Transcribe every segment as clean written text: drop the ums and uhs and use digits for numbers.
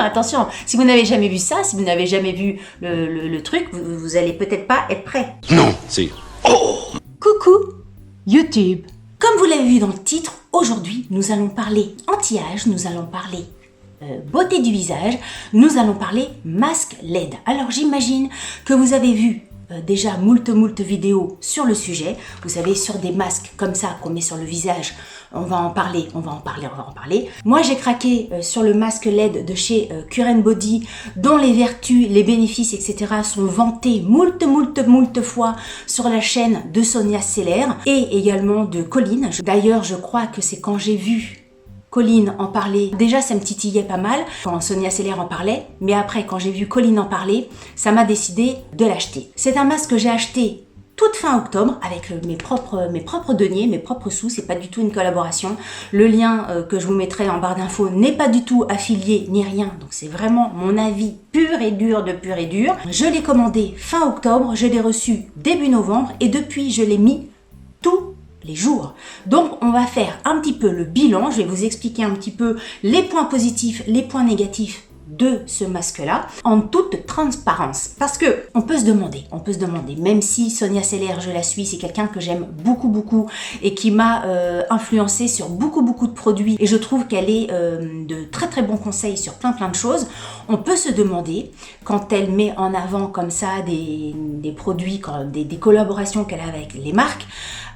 Attention, si vous n'avez jamais vu ça, si vous n'avez jamais vu le truc, vous allez peut-être pas être prêt. Non, c'est... Oh! Coucou YouTube. Comme vous l'avez vu dans le titre, aujourd'hui nous allons parler anti-âge, nous allons parler beauté du visage, nous allons parler masque LED. Alors j'imagine que vous avez vu déjà moult vidéos sur le sujet. Vous savez, sur des masques comme ça qu'on met sur le visage, on va en parler. Moi j'ai craqué sur le masque LED de chez Cure Body, dont les vertus, les bénéfices, etc. sont vantés moult fois sur la chaîne de Sonia Seller et également de Colline. D'ailleurs, je crois que c'est quand j'ai vu Colline en parler, déjà ça me titillait pas mal quand Sonia Seller en parlait, mais après quand j'ai vu Colline en parler, ça m'a décidé de l'acheter. C'est un masque que j'ai acheté toute fin octobre avec mes propres deniers, mes propres sous, c'est pas du tout une collaboration. Le lien que je vous mettrai en barre d'infos n'est pas du tout affilié ni rien, donc c'est vraiment mon avis pur et dur de pur et dur. Je l'ai commandé fin octobre, je l'ai reçu début novembre et depuis je l'ai mis tous les jours. Donc on va faire un petit peu le bilan, je vais vous expliquer un petit peu les points positifs, les points négatifs de ce masque-là, en toute transparence. Parce que on peut se demander, même si Sonia Seller, je la suis, c'est quelqu'un que j'aime beaucoup et qui m'a influencé sur beaucoup de produits et je trouve qu'elle est de très bons conseils sur plein de choses. On peut se demander, quand elle met en avant comme ça des produits, des collaborations qu'elle a avec les marques,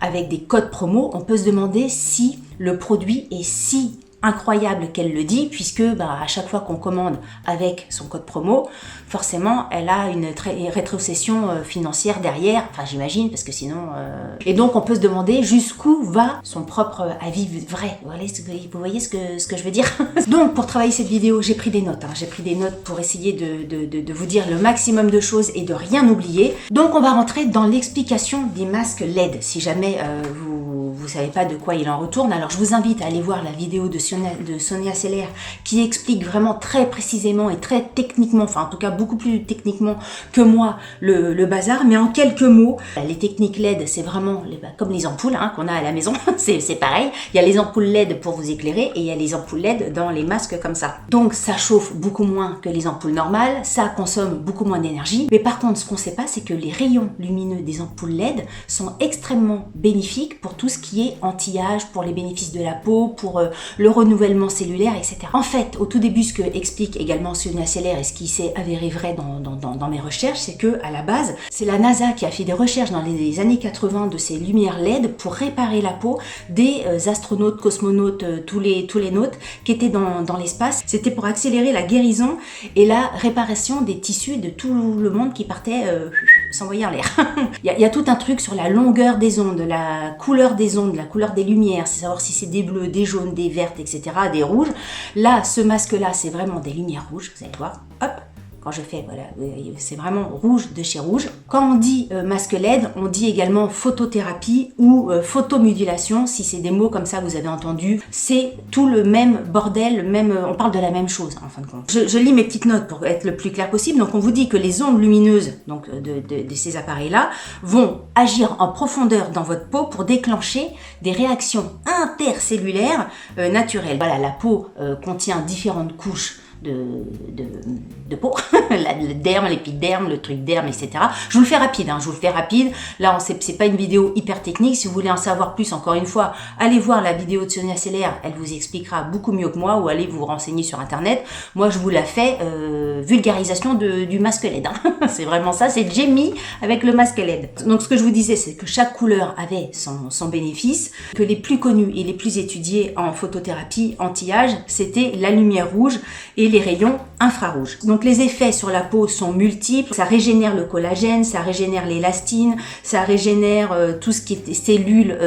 avec des codes promo, on peut se demander si le produit est si incroyable qu'elle le dit, puisque à chaque fois qu'on commande avec son code promo, forcément elle a une rétrocession financière derrière, enfin j'imagine, parce que sinon... Et donc on peut se demander jusqu'où va son propre avis vrai. Vous voyez ce que je veux dire? Donc pour travailler cette vidéo, j'ai pris des notes, j'ai pris des notes pour essayer de vous dire le maximum de choses et de rien oublier. Donc on va rentrer dans l'explication des masques LED, si jamais vous savez pas de quoi il en retourne. Alors je vous invite à aller voir la vidéo de Sonia Seller qui explique vraiment très précisément et très techniquement, enfin en tout cas beaucoup plus techniquement que moi le bazar, mais en quelques mots, les techniques LED c'est vraiment comme les ampoules qu'on a à la maison, c'est pareil, il y a les ampoules LED pour vous éclairer et il y a les ampoules LED dans les masques comme ça. Donc ça chauffe beaucoup moins que les ampoules normales, ça consomme beaucoup moins d'énergie, mais par contre ce qu'on sait pas c'est que les rayons lumineux des ampoules LED sont extrêmement bénéfiques pour tout ce qui est anti-âge, pour les bénéfices de la peau, pour le renouvellement cellulaire, etc. En fait, au tout début, ce que explique également Sonia Seller et ce qui s'est avéré vrai dans mes recherches, c'est que à la base, c'est la NASA qui a fait des recherches dans les années 80 de ces lumières LED pour réparer la peau des astronautes, cosmonautes, tous les nautes qui étaient dans l'espace. C'était pour accélérer la guérison et la réparation des tissus de tout le monde qui partait s'envoyer en l'air. Il y a tout un truc sur la longueur des ondes, la couleur des ondes, la couleur des lumières, c'est savoir si c'est des bleus, des jaunes, des vertes, etc., des rouges. Là, ce masque-là, c'est vraiment des lumières rouges, vous allez voir. Hop, quand je fais, voilà, c'est vraiment rouge de chez rouge. Quand on dit masque LED, on dit également photothérapie ou photomodulation, si c'est des mots comme ça vous avez entendu. C'est tout le même bordel, on parle de la même chose en fin de compte. Je lis mes petites notes pour être le plus clair possible. Donc on vous dit que les ondes lumineuses donc de ces appareils-là vont agir en profondeur dans votre peau pour déclencher des réactions intercellulaires naturelles. Voilà, la peau contient différentes couches de peau, le derme, l'épiderme, le truc derme, etc. Je vous le fais rapide, Là, c'est pas une vidéo hyper technique. Si vous voulez en savoir plus, encore une fois, allez voir la vidéo de Sonia Seller, elle vous expliquera beaucoup mieux que moi, ou allez vous renseigner sur internet. Moi, je vous la fais vulgarisation du masque LED. C'est vraiment ça, c'est Jamie avec le masque LED. Donc, ce que je vous disais, c'est que chaque couleur avait son bénéfice, que les plus connus et les plus étudiés en photothérapie anti-âge, c'était la lumière rouge et les rayons infrarouges. Donc les effets sur la peau sont multiples, ça régénère le collagène, ça régénère l'élastine, ça régénère tout ce qui est cellules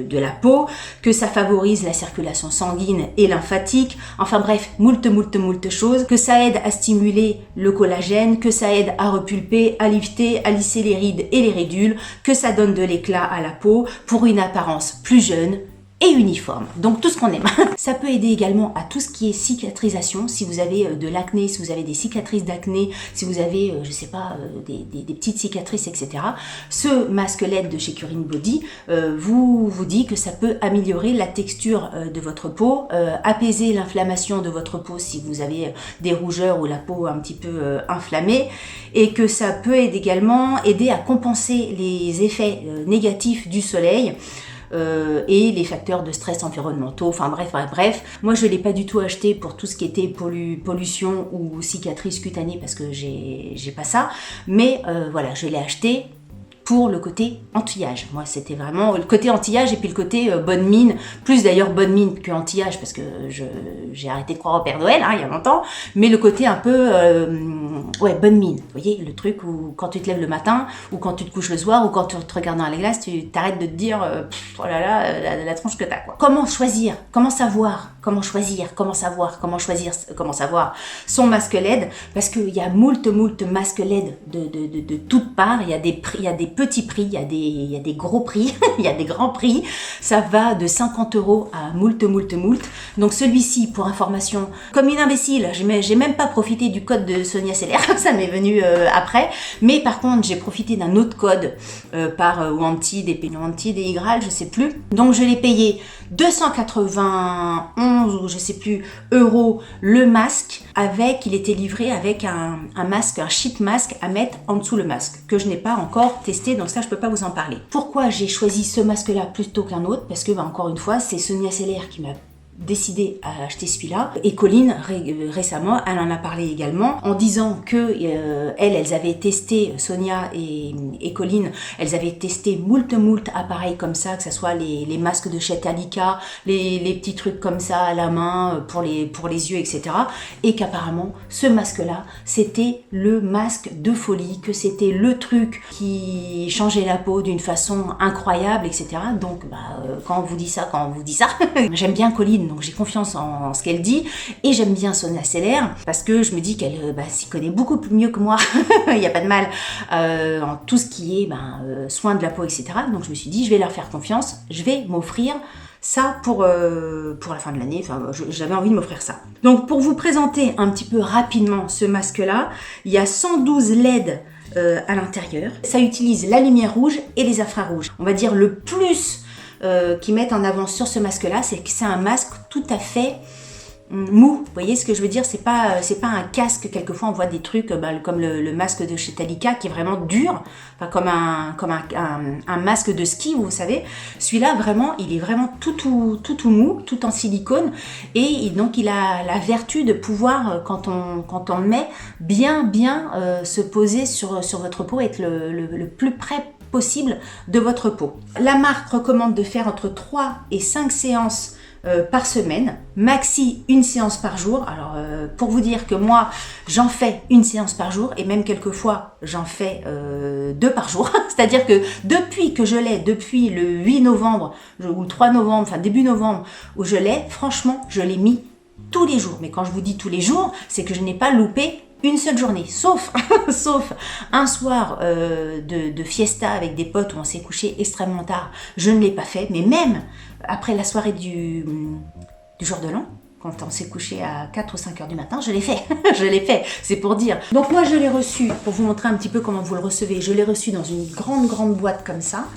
de la peau, que ça favorise la circulation sanguine et lymphatique, enfin bref, moult choses, que ça aide à stimuler le collagène, que ça aide à repulper, à lifter, à lisser les rides et les ridules, que ça donne de l'éclat à la peau pour une apparence plus jeune et uniforme, donc tout ce qu'on aime. Ça peut aider également à tout ce qui est cicatrisation, si vous avez de l'acné, si vous avez des cicatrices d'acné, si vous avez, je sais pas, des petites cicatrices, etc. Ce masque LED de chez Curin Body vous dit que ça peut améliorer la texture de votre peau, apaiser l'inflammation de votre peau si vous avez des rougeurs ou la peau un petit peu inflammée, et que ça peut également aider à compenser les effets négatifs du soleil, et les facteurs de stress environnementaux, enfin bref. Moi je ne l'ai pas du tout acheté pour tout ce qui était pollution ou cicatrices cutanées parce que j'ai pas ça, mais voilà, je l'ai acheté pour le côté anti-âge. Moi, c'était vraiment le côté anti-âge et puis le côté bonne mine, plus d'ailleurs bonne mine que anti-âge parce que j'ai arrêté de croire au Père Noël il y a longtemps, mais le côté un peu ouais, bonne mine. Vous voyez, le truc où quand tu te lèves le matin ou quand tu te couches le soir ou quand tu te regardes dans la glace, tu t'arrêtes de te dire oh là là, la tronche que t'as, quoi. Comment choisir? Comment savoir? Comment choisir? Comment savoir? Comment choisir? Comment savoir son masque LED? Parce qu'il y a moult masques LED de toutes parts. Il y a des prix, il y a des petits prix, il y a des gros prix, il y a des grands prix. Ça va de 50 € à moult. Donc celui-ci, pour information, comme une imbécile, j'ai même pas profité du code de Sonia Seller, ça m'est venu après. Mais par contre, j'ai profité d'un autre code par Wanted et Igral, je sais plus. Donc je l'ai payé 291 ou je sais plus euros le masque, il était livré avec un masque, un sheet mask à mettre en dessous le masque, que je n'ai pas encore testé, donc ça je peux pas vous en parler. Pourquoi j'ai choisi ce masque là plutôt qu'un autre? Parce que encore une fois, c'est Sonia Seller qui m'a décidé à acheter celui-là, et Colline récemment elle en a parlé également en disant que elles avaient testé, Sonia et Colline, elles avaient testé moult appareils comme ça, que ce soit les masques de chez Talika, les petits trucs comme ça à la main pour les yeux, etc. Et qu'apparemment ce masque là c'était le masque de folie, que c'était le truc qui changeait la peau d'une façon incroyable, etc. Donc quand on vous dit ça, j'aime bien Colline, donc j'ai confiance en ce qu'elle dit, et j'aime bien Sonia Seller parce que je me dis qu'elle s'y connaît beaucoup mieux que moi, il n'y a pas de mal en tout ce qui est soin de la peau, etc. Donc je me suis dit, je vais leur faire confiance, je vais m'offrir ça pour la fin de l'année, j'avais envie de m'offrir ça. Donc pour vous présenter un petit peu rapidement ce masque-là, il y a 112 LED à l'intérieur. Ça utilise la lumière rouge et les infrarouges. On va dire le plus qui mettent en avant sur ce masque là, c'est que c'est un masque tout à fait mou. Vous voyez ce que je veux dire? C'est pas un casque. Quelquefois on voit des trucs comme le masque de chez Talika qui est vraiment dur, comme un masque de ski, vous savez. Celui-là vraiment, il est vraiment tout mou, tout en silicone, et donc il a la vertu de pouvoir, quand on le met, bien se poser sur votre peau, être le plus près possible de votre peau. La marque recommande de faire entre 3 et 5 séances par semaine, maxi une séance par jour. Alors pour vous dire que moi j'en fais une séance par jour, et même quelquefois j'en fais 2 par jour. C'est-à-dire que depuis que je l'ai, depuis le 8 novembre ou le 3 novembre, enfin début novembre où je l'ai, franchement je l'ai mis tous les jours. Mais quand je vous dis tous les jours, c'est que je n'ai pas loupé une seule journée, sauf un soir de fiesta avec des potes où on s'est couché extrêmement tard, je ne l'ai pas fait. Mais même après la soirée du jour de l'an, quand on s'est couché à 4 ou 5 heures du matin, je l'ai fait, je l'ai fait, c'est pour dire. Donc moi je l'ai reçu, pour vous montrer un petit peu comment vous le recevez, je l'ai reçu dans une grande boîte comme ça.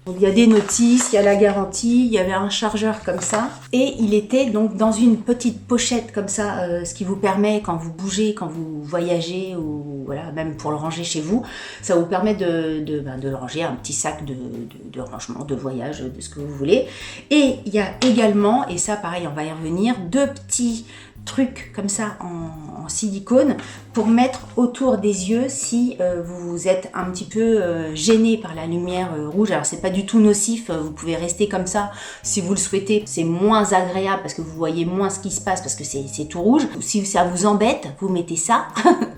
Donc, il y a des notices, il y a la garantie, il y avait un chargeur comme ça, et il était donc dans une petite pochette comme ça, ce qui vous permet, quand vous bougez, quand vous voyagez, ou voilà, même pour le ranger chez vous, ça vous permet de le ranger, un petit sac de rangement, de voyage, de ce que vous voulez. Et il y a également, et ça pareil on va y revenir, 2 petits trucs comme ça en silicone pour mettre autour des yeux si vous êtes un petit peu gêné par la lumière rouge. Alors c'est pas du tout nocif, vous pouvez rester comme ça si vous le souhaitez. C'est moins agréable parce que vous voyez moins ce qui se passe parce que c'est tout rouge. Si ça vous embête, vous mettez ça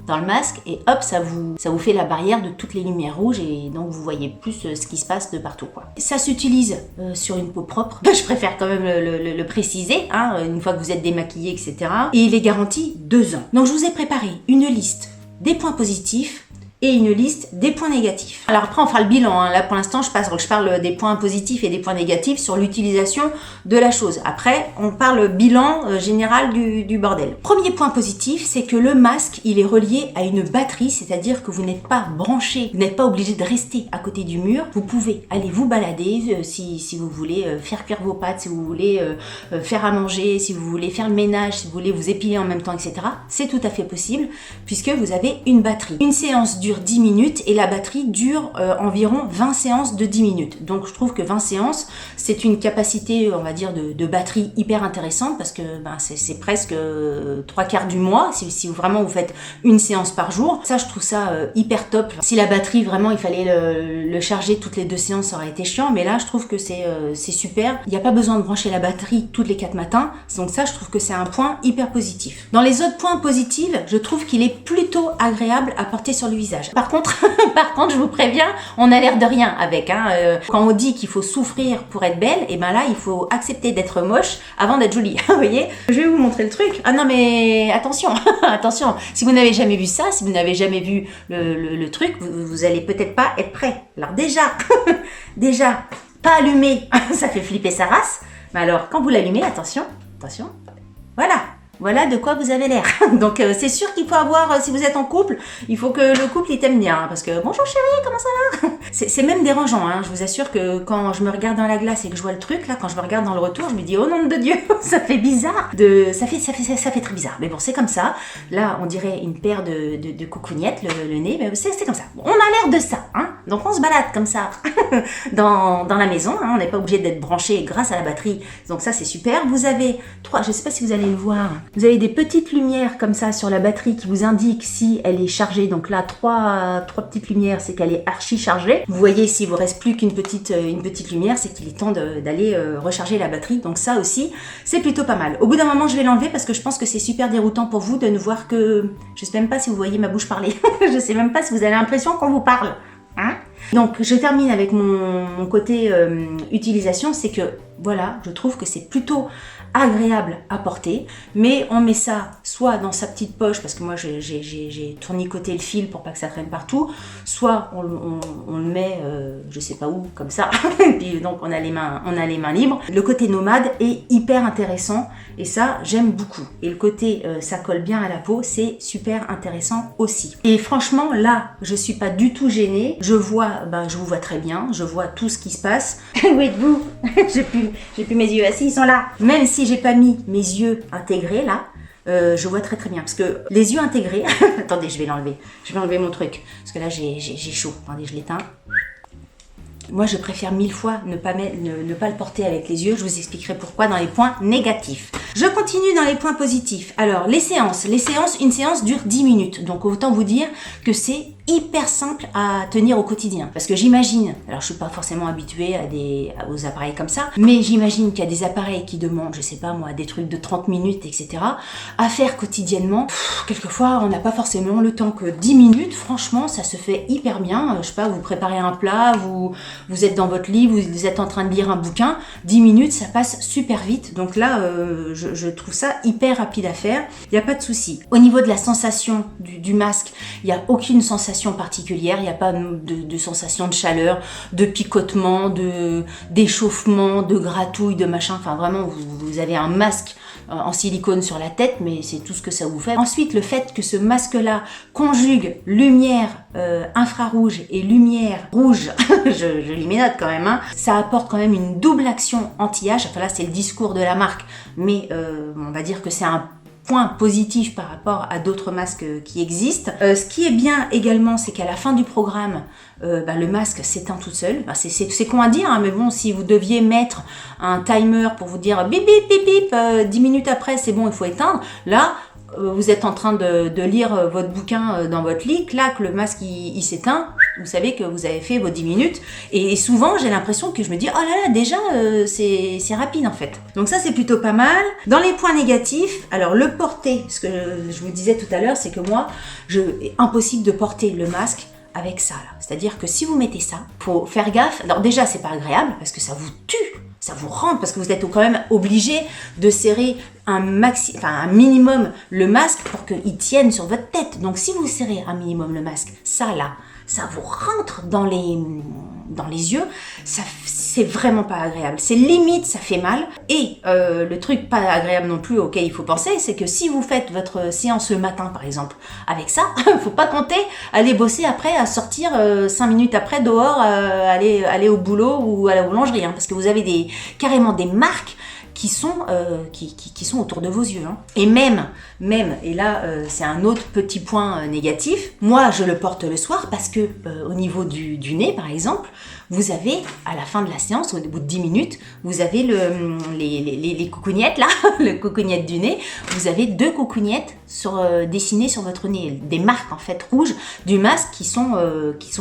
dans le masque et hop, ça vous fait la barrière de toutes les lumières rouges, et donc vous voyez plus ce qui se passe de partout, quoi. Ça s'utilise sur une peau propre, je préfère quand même le préciser, hein, une fois que vous êtes démaquillé, etc. Et il est garanti 2 ans. Donc je vous ai préparé une liste des points positifs et une liste des points négatifs. Alors après on fera le bilan, hein. Là pour l'instant je parle des points positifs et des points négatifs sur l'utilisation de la chose. Après on parle bilan général du bordel. Premier point positif, c'est que le masque il est relié à une batterie, c'est-à-dire que vous n'êtes pas branché, vous n'êtes pas obligé de rester à côté du mur, vous pouvez aller vous balader si vous voulez faire cuire vos pâtes, si vous voulez faire à manger, si vous voulez faire le ménage, si vous voulez vous épiler en même temps, etc. C'est tout à fait possible puisque vous avez une batterie. Une séance dure 10 minutes et la batterie dure environ 20 séances de 10 minutes. Donc je trouve que 20 séances, c'est une capacité, on va dire, de batterie hyper intéressante parce que c'est presque 3/4 du mois si vraiment vous faites une séance par jour. Ça, je trouve ça hyper top. Si la batterie, vraiment, il fallait le charger toutes les 2 séances, ça aurait été chiant, mais là, je trouve que c'est super. Il n'y a pas besoin de brancher la batterie toutes les 4 matins, donc ça, je trouve que c'est un point hyper positif. Dans les autres points positifs, je trouve qu'il est plutôt agréable à porter sur le visage. Par contre, je vous préviens, on a l'air de rien avec. Quand on dit qu'il faut souffrir pour être belle, et ben là, il faut accepter d'être moche avant d'être jolie. Vous voyez? Je vais vous montrer le truc. Ah non, mais attention, attention. Si vous n'avez jamais vu ça, si vous n'avez jamais vu le truc, vous allez peut-être pas être prêt. Alors déjà, pas allumé, ça fait flipper sa race. Mais alors, quand vous l'allumez, attention, voilà de quoi vous avez l'air. Donc c'est sûr qu'il faut avoir, si vous êtes en couple, il faut que le couple il t'aime bien, hein, parce que bonjour chérie, comment ça va? C'est même dérangeant, hein. Je vous assure que quand je me regarde dans la glace et que je vois le truc, là, quand je me regarde dans le retour, je me dis, oh nom de Dieu, ça fait bizarre, ça fait très bizarre. Mais bon, c'est comme ça. Là, on dirait une paire de coucougnettes, le nez, mais c'est comme ça. Bon, on a l'air de ça, hein. Donc on se balade comme ça dans la maison, hein. On n'est pas obligé d'être branché grâce à la batterie. Donc ça, c'est super. Vous avez je sais pas si vous allez le voir, vous avez des petites lumières comme ça sur la batterie qui vous indiquent si elle est chargée. Donc là, trois petites lumières, c'est qu'elle est archi chargée. Vous voyez, s'il vous reste plus qu'une petite lumière, c'est qu'il est temps d'aller recharger la batterie. Donc ça aussi, c'est plutôt pas mal. Au bout d'un moment, je vais l'enlever parce que je pense que c'est super déroutant pour vous de ne voir que... Je sais même pas si vous voyez ma bouche parler. Je sais même pas si vous avez l'impression qu'on vous parle. Hein? Donc je termine avec mon côté utilisation, c'est que voilà, je trouve que c'est plutôt agréable à porter, mais on met ça soit dans sa petite poche, parce que moi j'ai tournicoté le fil pour pas que ça traîne partout, soit on le met je sais pas où, comme ça, et puis donc on a les mains libres. Le côté nomade est hyper intéressant, et ça j'aime beaucoup. Et le côté ça colle bien à la peau, c'est super intéressant aussi. Et franchement là, je suis pas du tout gênée, je vous vois très bien, je vois tout ce qui se passe. Où êtes-vous? J'ai plus mes yeux assis, ils sont là. Même si j'ai pas mis mes yeux intégrés là, je vois très bien. Parce que les yeux intégrés... Attendez, je vais enlever mon truc. Parce que là, j'ai chaud. Attendez, je l'éteins. Moi, je préfère 1000 fois ne pas le porter avec les yeux. Je vous expliquerai pourquoi dans les points négatifs. Je continue dans les points positifs. Alors, les séances. Une séance dure 10 minutes. Donc, autant vous dire que c'est hyper simple à tenir au quotidien. Parce que j'imagine, alors je suis pas forcément habituée aux appareils comme ça, mais j'imagine qu'il y a des appareils qui demandent, je sais pas moi, des trucs de 30 minutes, etc. à faire quotidiennement. Quelquefois, on n'a pas forcément le temps que 10 minutes. Franchement, ça se fait hyper bien. Je sais pas, vous préparez un plat, vous êtes dans votre lit, vous êtes en train de lire un bouquin. 10 minutes, ça passe super vite. Donc là, je trouve ça hyper rapide à faire. Il n'y a pas de souci. Au niveau de la sensation du masque, il n'y a aucune sensation particulière, il n'y a pas de sensation de chaleur, de picotement, d'échauffement, de gratouille, de machin. Enfin vraiment, vous avez un masque en silicone sur la tête, mais c'est tout ce que ça vous fait. Ensuite, le fait que ce masque-là conjugue lumière infrarouge et lumière rouge, je lis mes notes quand même, hein, ça apporte quand même une double action anti-âge. Enfin là, c'est le discours de la marque, mais on va dire que c'est un point positif par rapport à d'autres masques qui existent. Ce qui est bien également, c'est qu'à la fin du programme, le masque s'éteint tout seul. C'est con à dire, hein, mais bon, si vous deviez mettre un timer pour vous dire bip bip bip bip, 10 minutes après c'est bon, il faut éteindre, là vous êtes en train de lire votre bouquin dans votre lit, clac, le masque il s'éteint, vous savez que vous avez fait vos 10 minutes, et souvent j'ai l'impression que je me dis, oh là là, déjà c'est rapide en fait. Donc ça c'est plutôt pas mal. Dans les points négatifs, alors le porter, ce que je vous disais tout à l'heure, c'est que moi, impossible de porter le masque avec ça là. C'est-à-dire que si vous mettez ça, faut faire gaffe. Alors déjà, c'est pas agréable parce que ça vous tue. Ça vous rentre parce que vous êtes quand même obligé de serrer un minimum le masque pour qu'il tienne sur votre tête. Donc si vous serrez un minimum le masque, ça là, ça vous rentre dans les yeux, c'est vraiment pas agréable. C'est limite, ça fait mal. Et le truc pas agréable non plus auquel il faut penser, c'est que si vous faites votre séance le matin par exemple, avec ça, faut pas compter aller bosser après, à sortir 5 minutes après dehors, aller au boulot ou à la boulangerie, hein, parce que vous avez carrément des marques qui sont autour de vos yeux. Hein. Et même, et là c'est un autre petit point négatif, moi je le porte le soir parce que au niveau du nez par exemple, vous avez à la fin de la séance, au bout de 10 minutes, vous avez les coucougnettes là, le coucougnette du nez, vous avez 2 coucougnettes dessinées sur votre nez, des marques en fait rouges du masque qui sont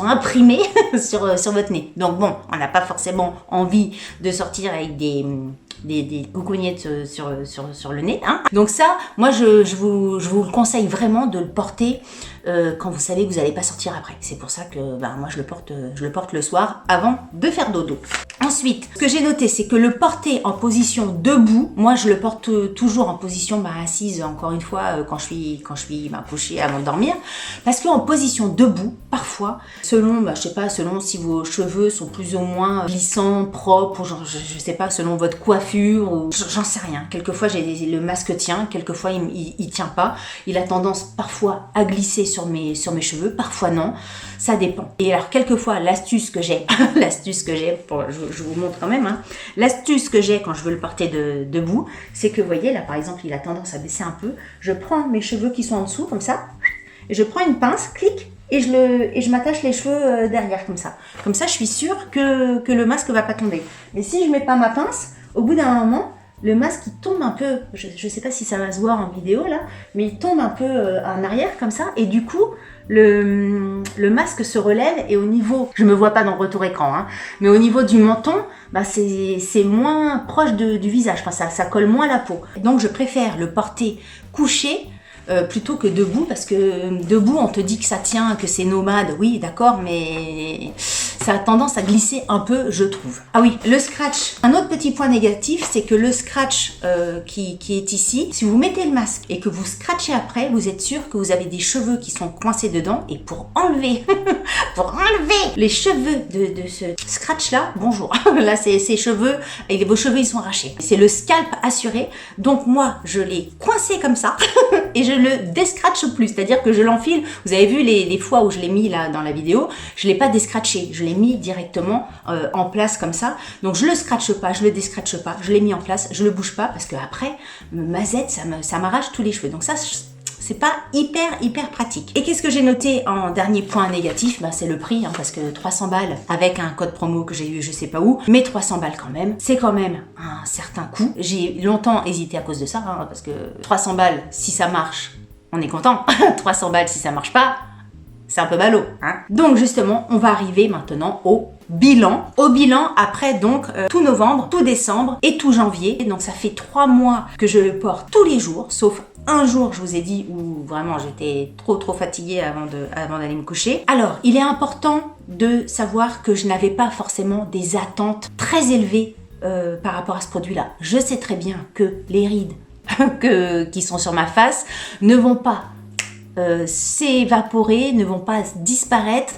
imprimées sur votre nez. Donc bon, on n'a pas forcément envie de sortir avec des coucougnettes sur le nez. Hein. Donc ça, moi je vous le conseille vraiment de le porter quand vous savez que vous n'allez pas sortir après. C'est pour ça que moi je le porte le soir avant de faire dodo. Ensuite, ce que j'ai noté, c'est que le porter en position debout, moi je le porte toujours en position assise, encore une fois, quand je suis couchée avant de dormir, parce qu'en position debout, parfois, selon, je sais pas, selon si vos cheveux sont plus ou moins glissants, propres, ou genre, je sais pas, selon votre coiffure, ou j'en sais rien. Quelquefois, le masque tient, quelquefois il tient pas. Il a tendance parfois à glisser sur mes cheveux, parfois non. Ça dépend. Et alors, quelquefois, l'astuce que j'ai, je vous montre quand même, hein, l'astuce que j'ai quand je veux le porter debout, c'est que, vous voyez, là, par exemple, il a tendance à baisser un peu. Je prends mes cheveux qui sont en dessous, comme ça, et je prends une pince, clic, et je m'attache les cheveux derrière, comme ça. Comme ça, je suis sûre que le masque va pas tomber. Mais si je mets pas ma pince, au bout d'un moment, le masque il tombe un peu, je sais pas si ça va se voir en vidéo là, mais il tombe un peu en arrière comme ça, et du coup le masque se relève, et au niveau, je me vois pas dans le retour écran, hein, mais au niveau du menton, c'est moins proche du visage, enfin ça colle moins à la peau. Donc je préfère le porter couché plutôt que debout, parce que debout on te dit que ça tient, que c'est nomade, oui d'accord, mais ça a tendance à glisser un peu, je trouve. Ah oui, le scratch. Un autre petit point négatif, c'est que le scratch qui est ici, si vous mettez le masque et que vous scratchez après, vous êtes sûr que vous avez des cheveux qui sont coincés dedans, et pour enlever les cheveux de ce scratch là, bonjour, là c'est ces cheveux, et vos cheveux ils sont arrachés. C'est le scalp assuré, donc moi je l'ai coincé comme ça et je le descratche plus, c'est-à-dire que je l'enfile. Vous avez vu les fois où je l'ai mis là dans la vidéo, je l'ai pas descratché, je l'ai mis directement en place comme ça. Donc je le scratche pas, je le descratche pas, je l'ai mis en place, je le bouge pas, parce que après ma Z ça m'arrache tous les cheveux. Donc ça c'est pas hyper pratique. Et qu'est-ce que j'ai noté en dernier point négatif? C'est le prix, hein, parce que 300 balles avec un code promo que j'ai eu je sais pas où, mais 300 balles quand même, c'est quand même un certain coût. J'ai longtemps hésité à cause de ça, hein, parce que 300 balles si ça marche, on est content. 300 balles si ça marche pas, c'est un peu ballot. Hein. Donc justement, on va arriver maintenant au bilan. Au bilan après donc tout novembre, tout décembre et tout janvier. Donc ça fait 3 mois que je le porte tous les jours, sauf un jour, je vous ai dit, où vraiment j'étais trop fatiguée avant d'aller me coucher. Alors, il est important de savoir que je n'avais pas forcément des attentes très élevées par rapport à ce produit-là. Je sais très bien que les rides qui sont sur ma face ne vont pas s'évaporer, ne vont pas disparaître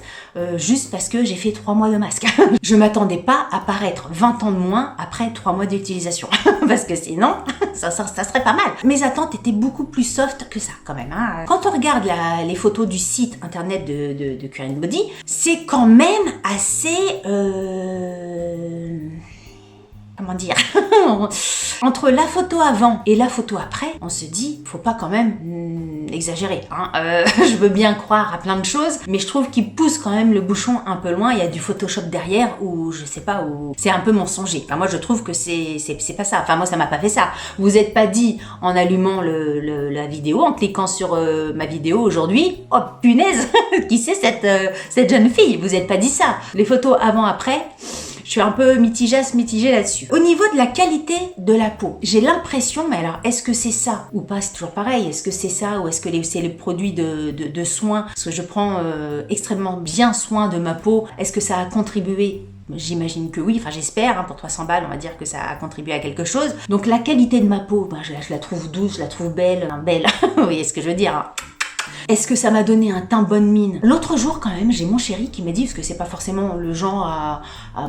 juste parce que j'ai fait 3 mois de masque. Je m'attendais pas à paraître 20 ans de moins après 3 mois d'utilisation, parce que sinon ça serait pas mal. Mes attentes étaient beaucoup plus soft que ça quand même. Hein. Quand on regarde les photos du site internet de Current Body, c'est quand même assez comment dire entre la photo avant et la photo après, on se dit, faut pas quand même exagérer. Hein. Je veux bien croire à plein de choses, mais je trouve qu'il pousse quand même le bouchon un peu loin. Il y a du Photoshop derrière, ou je sais pas, où c'est un peu mensonger. Enfin, moi, je trouve que c'est pas ça. Enfin, moi, ça m'a pas fait ça. Vous êtes pas dit en allumant la vidéo, en cliquant sur ma vidéo aujourd'hui, oh punaise, qui c'est cette jeune fille? Vous êtes pas dit ça. Les photos avant-après, Je suis un peu mitigée là-dessus. Au niveau de la qualité de la peau, j'ai l'impression, mais alors est-ce que c'est ça ou pas? C'est toujours pareil. Est-ce que c'est ça ou est-ce que c'est le produit de soins? Parce que je prends extrêmement bien soin de ma peau. Est-ce que ça a contribué? J'imagine que oui, enfin j'espère, hein, pour 300 balles, on va dire que ça a contribué à quelque chose. Donc la qualité de ma peau, ben, je la trouve douce, je la trouve belle, belle, vous voyez ce que je veux dire, hein. Est-ce que ça m'a donné un teint bonne mine? L'autre jour quand même, j'ai mon chéri qui m'a dit, parce que c'est pas forcément le genre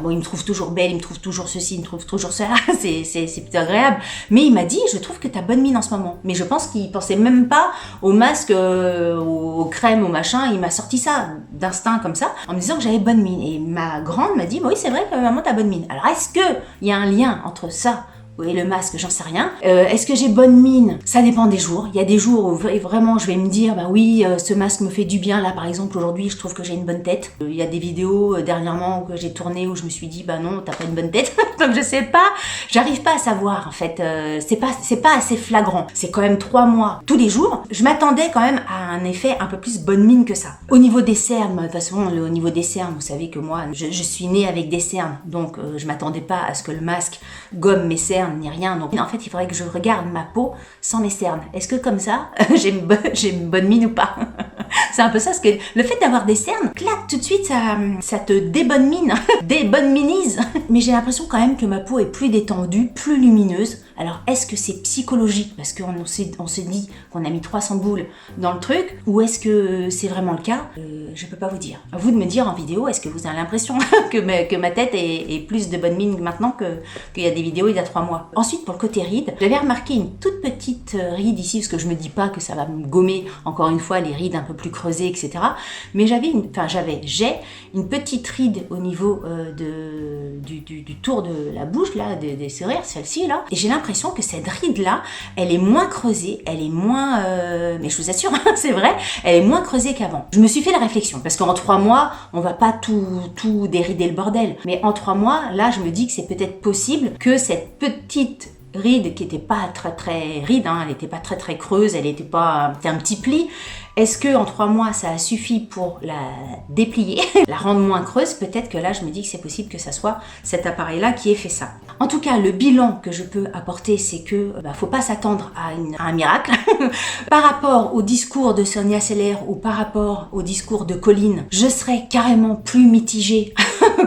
bon, il me trouve toujours belle, il me trouve toujours ceci, il me trouve toujours cela, c'est plutôt agréable. Mais il m'a dit, je trouve que t'as bonne mine en ce moment. Mais je pense qu'il pensait même pas au masque, aux crèmes, au machin. Il m'a sorti ça d'instinct comme ça, en me disant que j'avais bonne mine. Et ma grande m'a dit, bah oui c'est vrai que maman t'as bonne mine. Alors est-ce que il y a un lien entre ça et le masque, j'en sais rien. Est-ce que j'ai bonne mine? Ça dépend des jours. Il y a des jours où vraiment je vais me dire, bah oui, ce masque me fait du bien. Là, par exemple, aujourd'hui, je trouve que j'ai une bonne tête. Il y a des vidéos dernièrement que j'ai tournées où je me suis dit, bah non, t'as pas une bonne tête. Donc je sais pas, j'arrive pas à savoir en fait. C'est pas assez flagrant. C'est quand même 3 mois tous les jours. Je m'attendais quand même à un effet un peu plus bonne mine que ça. Au niveau des cernes, de toute façon, au niveau des cernes, vous savez que moi, je suis née avec des cernes. Donc je m'attendais pas à ce que le masque gomme mes cernes ni rien. Donc en fait, il faudrait que je regarde ma peau sans mes cernes. Est-ce que comme ça, j'ai une bonne mine ou pas? C'est un peu ça, parce que le fait d'avoir des cernes, clac, tout de suite, ça te débonne mine, débonne-minise. Mais j'ai l'impression quand même que ma peau est plus détendue, plus lumineuse. Alors, est-ce que c'est psychologique parce qu'on se dit qu'on a mis 300 boules dans le truc, ou est-ce que c'est vraiment le cas? Je peux pas vous dire. À vous de me dire en vidéo, est-ce que vous avez l'impression que ma tête est plus de bonne mine maintenant qu'il y a des vidéos il y a 3 mois? Ensuite, pour le côté rides, j'avais remarqué une toute petite ride ici, parce que je me dis pas que ça va me gommer, encore une fois, les rides un peu plus creusées, etc. Mais j'ai une petite ride au niveau du tour de la bouche, là, des sourires, celle-ci, là. Et j'ai l'impression que cette ride-là, elle est moins creusée, elle est moins... mais je vous assure, c'est vrai, elle est moins creusée qu'avant. Je me suis fait la réflexion, parce qu'en 3 mois, on va pas tout dérider le bordel. Mais en 3 mois, là, je me dis que c'est peut-être possible que cette petite ride qui était pas très ride, hein, elle était pas très creuse, elle était pas... C'était un petit pli. Est-ce que en 3 mois ça a suffi pour la déplier, la rendre moins creuse? Peut-être que là je me dis que c'est possible que ça soit cet appareil-là qui ait fait ça. En tout cas, le bilan que je peux apporter, c'est que faut pas s'attendre à un miracle. Par rapport au discours de Sonia Seller ou par rapport au discours de Colline, je serais carrément plus mitigée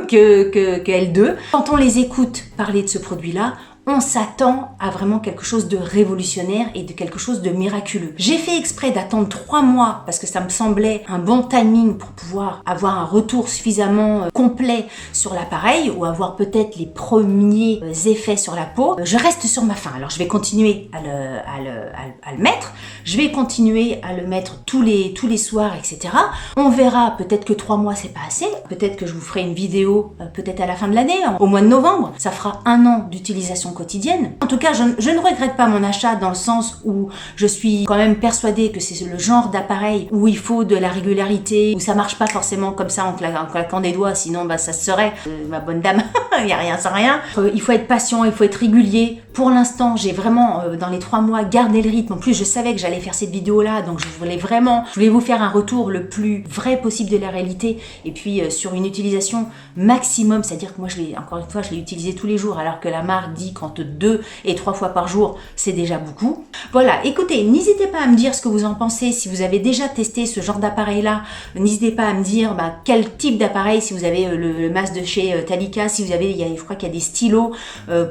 que elles deux. Quand on les écoute parler de ce produit-là, on s'attend à vraiment quelque chose de révolutionnaire et de quelque chose de miraculeux. J'ai fait exprès d'attendre 3 mois parce que ça me semblait un bon timing pour pouvoir avoir un retour suffisamment complet sur l'appareil ou avoir peut-être les premiers effets sur la peau. Je reste sur ma faim. Alors je vais continuer à le mettre. Je vais continuer à le mettre tous les soirs, etc. On verra, peut-être que 3 mois c'est pas assez. Peut-être que je vous ferai une vidéo peut-être à la fin de l'année, au mois de novembre. Ça fera 1 an d'utilisation quotidienne. En tout cas, je ne regrette pas mon achat dans le sens où je suis quand même persuadée que c'est le genre d'appareil où il faut de la régularité, où ça marche pas forcément comme ça en claquant des doigts, sinon ça se serait. Ma bonne dame, il y a rien sans rien. Il faut être patient, il faut être régulier. Pour l'instant, j'ai vraiment, dans les 3 mois, gardé le rythme. En plus, je savais que j'allais faire cette vidéo-là, donc je voulais vous faire un retour le plus vrai possible de la réalité, et puis sur une utilisation maximum, c'est-à-dire que moi, encore une fois, je l'ai utilisé tous les jours, alors que la marque dit qu'entre 2 et 3 fois par jour, c'est déjà beaucoup. Voilà, écoutez, n'hésitez pas à me dire ce que vous en pensez, si vous avez déjà testé ce genre d'appareil-là, n'hésitez pas à me dire quel type d'appareil, si vous avez le masque de chez Talika, si vous avez, je crois qu'il y a des stylos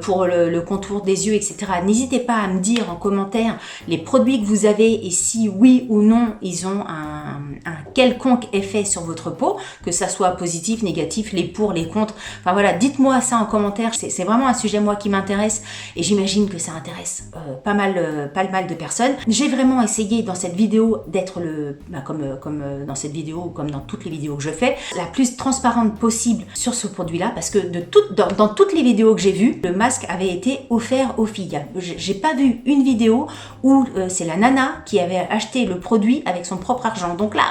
pour le contour des yeux, etc. N'hésitez pas à me dire en commentaire les produits que vous avez et si oui ou non ils ont un quelconque effet sur votre peau, que ça soit positif, négatif, les pour, les contre. Enfin voilà, dites-moi ça en commentaire. C'est vraiment un sujet moi qui m'intéresse et j'imagine que ça intéresse pas mal de personnes. J'ai vraiment essayé dans cette vidéo d'être comme dans cette vidéo ou comme dans toutes les vidéos que je fais, la plus transparente possible sur ce produit-là, parce que dans toutes les vidéos que j'ai vues, le masque avait été offert aux filles. J'ai pas vu une vidéo où c'est la nana qui avait acheté le produit avec son propre argent. Donc là,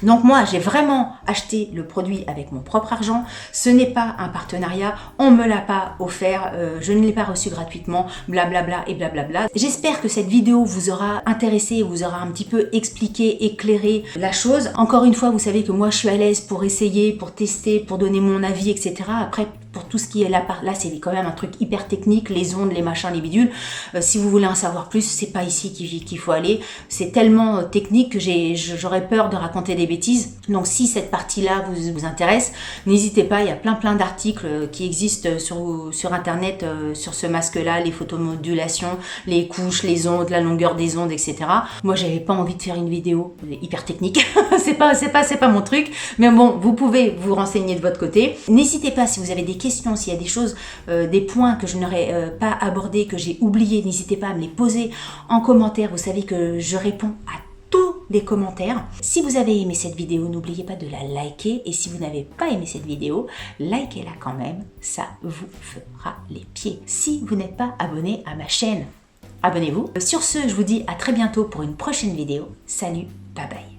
donc moi j'ai vraiment acheté le produit avec mon propre argent. Ce n'est pas un partenariat, on me l'a pas offert, je ne l'ai pas reçu gratuitement, blablabla et blablabla. J'espère que cette vidéo vous aura intéressé, vous aura un petit peu expliqué, éclairé la chose. Encore une fois, vous savez que moi je suis à l'aise pour essayer, pour tester, pour donner mon avis, etc. Après, pour tout ce qui est là, c'est quand même un truc hyper technique, les ondes, les machins, les bidules. Si vous voulez en savoir plus, c'est pas ici qu'il faut aller. C'est tellement technique que j'aurais peur de raconter des bêtises. Donc si cette partie-là vous intéresse, n'hésitez pas, il y a plein d'articles qui existent sur internet sur ce masque-là, les photomodulations, les couches, les ondes, la longueur des ondes, etc. Moi, j'avais pas envie de faire une vidéo hyper technique. c'est pas mon truc. Mais bon, vous pouvez vous renseigner de votre côté. N'hésitez pas si vous avez des questions, s'il y a des choses, des points que je n'aurais pas abordés, que j'ai oubliés, n'hésitez pas à me les poser en commentaire. Vous savez que je réponds à tous les commentaires. Si vous avez aimé cette vidéo, n'oubliez pas de la liker. Et si vous n'avez pas aimé cette vidéo, likez-la quand même. Ça vous fera les pieds. Si vous n'êtes pas abonné à ma chaîne, abonnez-vous. Sur ce, je vous dis à très bientôt pour une prochaine vidéo. Salut, bye bye.